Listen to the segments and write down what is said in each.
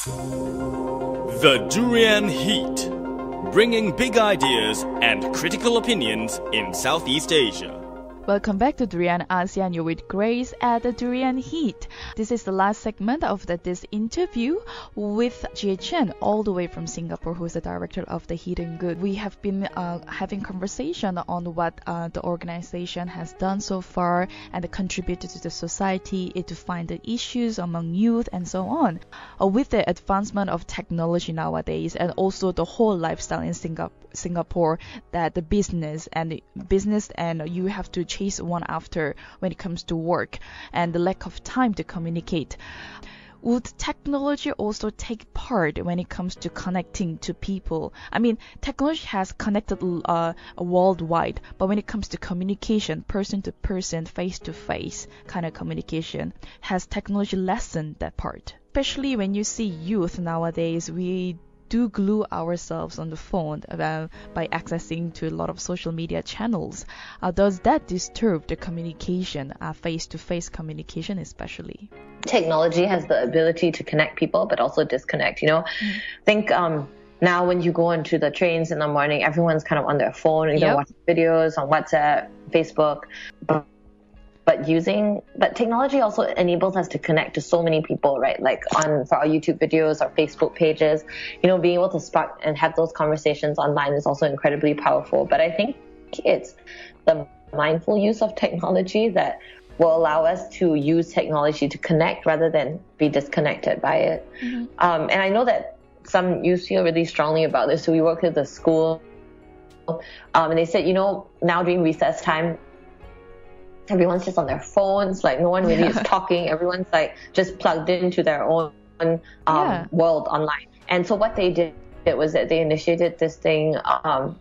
The Durian Heat, bringing big ideas and critical opinions in Southeast Asia. Welcome back to Durian ASEAN. You're with Grace at the Durian Heat. This is the last segment of this interview with Jie Chen, all the way from Singapore, who's the director of the Hidden Good. We have been having conversation on what the organization has done so far and contributed to the society, to find the issues among youth and so on. With the advancement of technology nowadays and also the whole lifestyle in Singapore, that the business and you have to chase one after when it comes to work and the lack of time to communicate. Would technology also take part when it comes to connecting to people? I mean, technology has connected worldwide, but when it comes to communication, person to person, face to face kind of communication, has technology lessened that part? Especially when you see youth nowadays, we do glue ourselves on the phone by accessing to a lot of social media channels. Does that disturb the communication, face-to-face communication especially? Technology has the ability to connect people, but also disconnect, I think now when you go into the trains in the morning, everyone's kind of on their phone, either watching videos on WhatsApp, Facebook, but technology also enables us to connect to so many people, right? Like for our YouTube videos, our Facebook pages, being able to spark and have those conversations online is also incredibly powerful. But I think it's the mindful use of technology that will allow us to use technology to connect rather than be disconnected by it. Mm-hmm. And I know that some youth feel really strongly about this. So we worked with the school, and they said, now during recess time, everyone's just on their phones, like no one really is talking. Everyone's like just plugged into their own world online. And so what they did was that they initiated this thing, I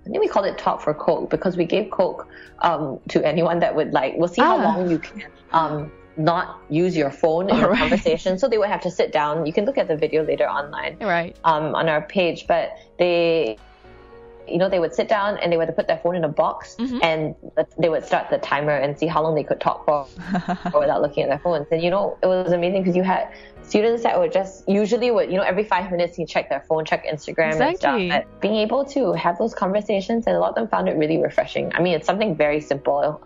think we called it Talk for Coke, because we gave Coke to anyone that would we'll see how long you can not use your phone in a conversation. So they would have to sit down. You can look at the video later online on our page, but they would sit down and they would put their phone in a box, and they would start the timer and see how long they could talk for without looking at their phones. And, it was amazing because you had students that would every 5 minutes you check their phone, check Instagram and stuff. But being able to have those conversations, and a lot of them found it really refreshing. I mean, it's something very simple.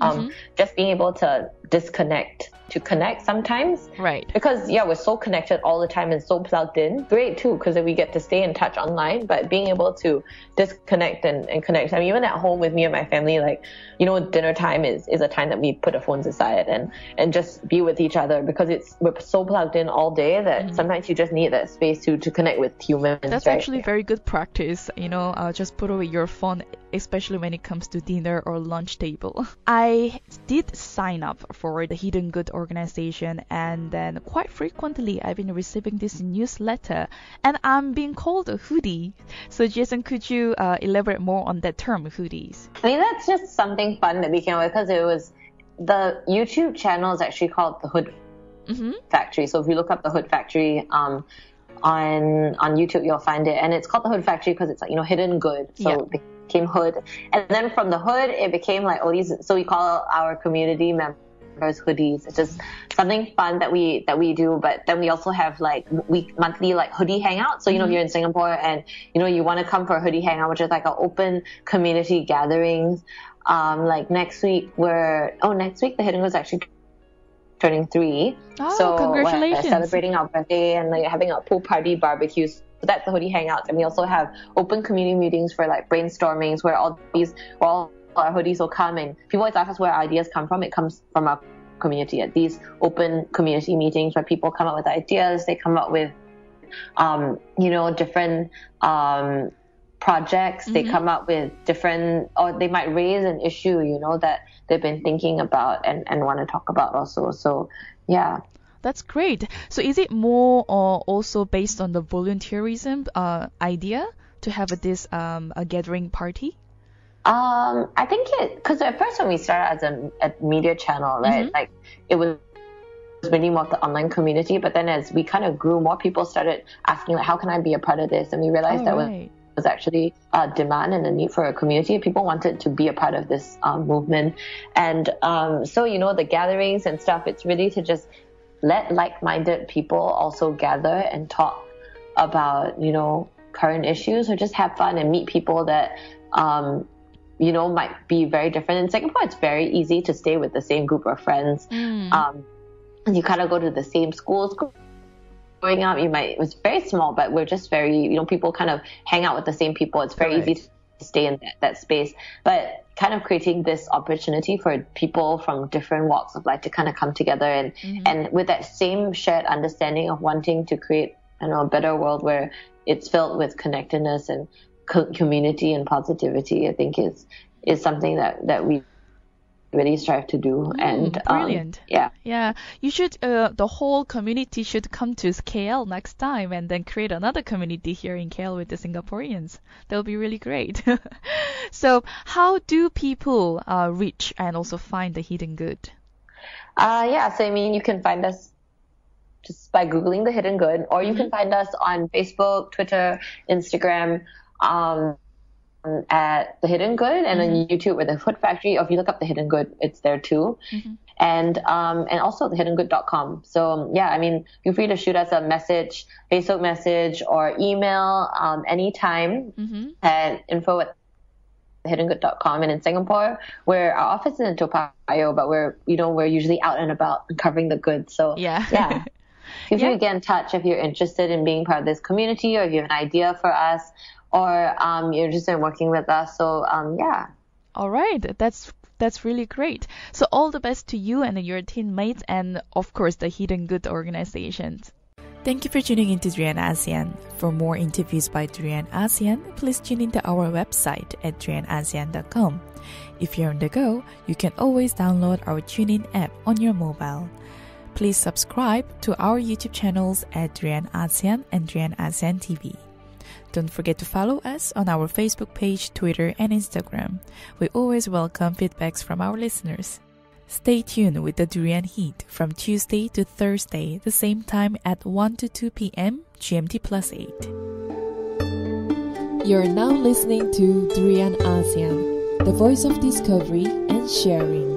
Just being able to disconnect to connect sometimes. Right. Because, we're so connected all the time and so plugged in. Great, too, because we get to stay in touch online. But being able to disconnect and connect. I mean, even at home with me and my family, dinner time is a time that we put the phones aside and just be with each other, because we're so plugged in all day that sometimes you just need that space to connect with humans. That's actually very good practice. Just put away your phone, especially when it comes to dinner or lunch table. I did sign up for the Hidden Good organization, and then quite frequently I've been receiving this newsletter, and I'm being called a hoodie. So Jason, could you elaborate more on that term, hoodies? I mean, that's just something fun that we came up with, because it was the YouTube channel is actually called the Hood Factory. So if you look up the Hood Factory on YouTube, you'll find it, and it's called the Hood Factory because it's hidden good. So it became Hood, and then from the Hood it became these. So we call our community members hoodies. It's just something fun that we do. But then we also have monthly hoodie hangouts. So if you're in Singapore and you want to come for a hoodie hangout, which is an open community gatherings. Next week the Hidden Good is actually turning 3. So congratulations. We're celebrating our birthday and having a pool party barbecue. So that's the hoodie hangouts. And we also have open community meetings for brainstormings, where all our hoodies will come, and people always ask us where our ideas come from. It comes from our community at these open community meetings where people come up with ideas. They come up with different projects. They come up with different, or they might raise an issue that they've been thinking about and want to talk about also. So that's great. So is it more or also based on the volunteerism idea to have this a gathering party? I think because at first when we started as a media channel, right, it was really more of the online community. But then as we kind of grew, more people started asking, how can I be a part of this? And we realized was actually a demand and a need for a community. People wanted to be a part of this movement. And so, the gatherings and stuff, it's really to just let like-minded people also gather and talk about, you know, current issues, or just have fun and meet people that, you know, might be very different. In Singapore, it's very easy to stay with the same group of friends. You kind of go to the same schools. Growing up, it was very small, but we're just very, you know, people kind of hang out with the same people. It's very easy to stay in that space. But kind of creating this opportunity for people from different walks of life to kind of come together and with that same shared understanding of wanting to create, I don't know, a better world where it's filled with connectedness and community and positivity, I think is something that we really strive to do. And brilliant. Yeah, you should the whole community should come to KL next time and then create another community here in KL with the Singaporeans. That would be really great. So how do people reach and also find the Hidden Good? So I mean, you can find us just by Googling the Hidden Good, or you can find us on Facebook, Twitter, Instagram, at the Hidden Good, and on YouTube with the Food Factory. Or if you look up the Hidden Good, it's there too. And also thehiddengood.com. So yeah, I mean, feel free to shoot us a message, Facebook message, or email anytime at info@thehiddengood.com. And in Singapore, where our office is in Toa Payoh, but we're usually out and about covering the good. So yeah. Feel free to get in touch if you're interested in being part of this community, or if you have an idea for us, or you're interested in working with us. So yeah. All right, that's really great. So all the best to you and your teammates, and of course the Hidden Good organizations. Thank you for tuning into Durian ASEAN. For more interviews by Durian ASEAN, please tune into our website at durianasean.com. If you're on the go, you can always download our TuneIn app on your mobile. Please subscribe to our YouTube channels at Durian ASEAN and Durian ASEAN TV. Don't forget to follow us on our Facebook page, Twitter, and Instagram. We always welcome feedbacks from our listeners. Stay tuned with the Durian Heat from Tuesday to Thursday, the same time at 1 to 2 p.m. GMT+8. You're now listening to Durian ASEAN, the voice of discovery and sharing.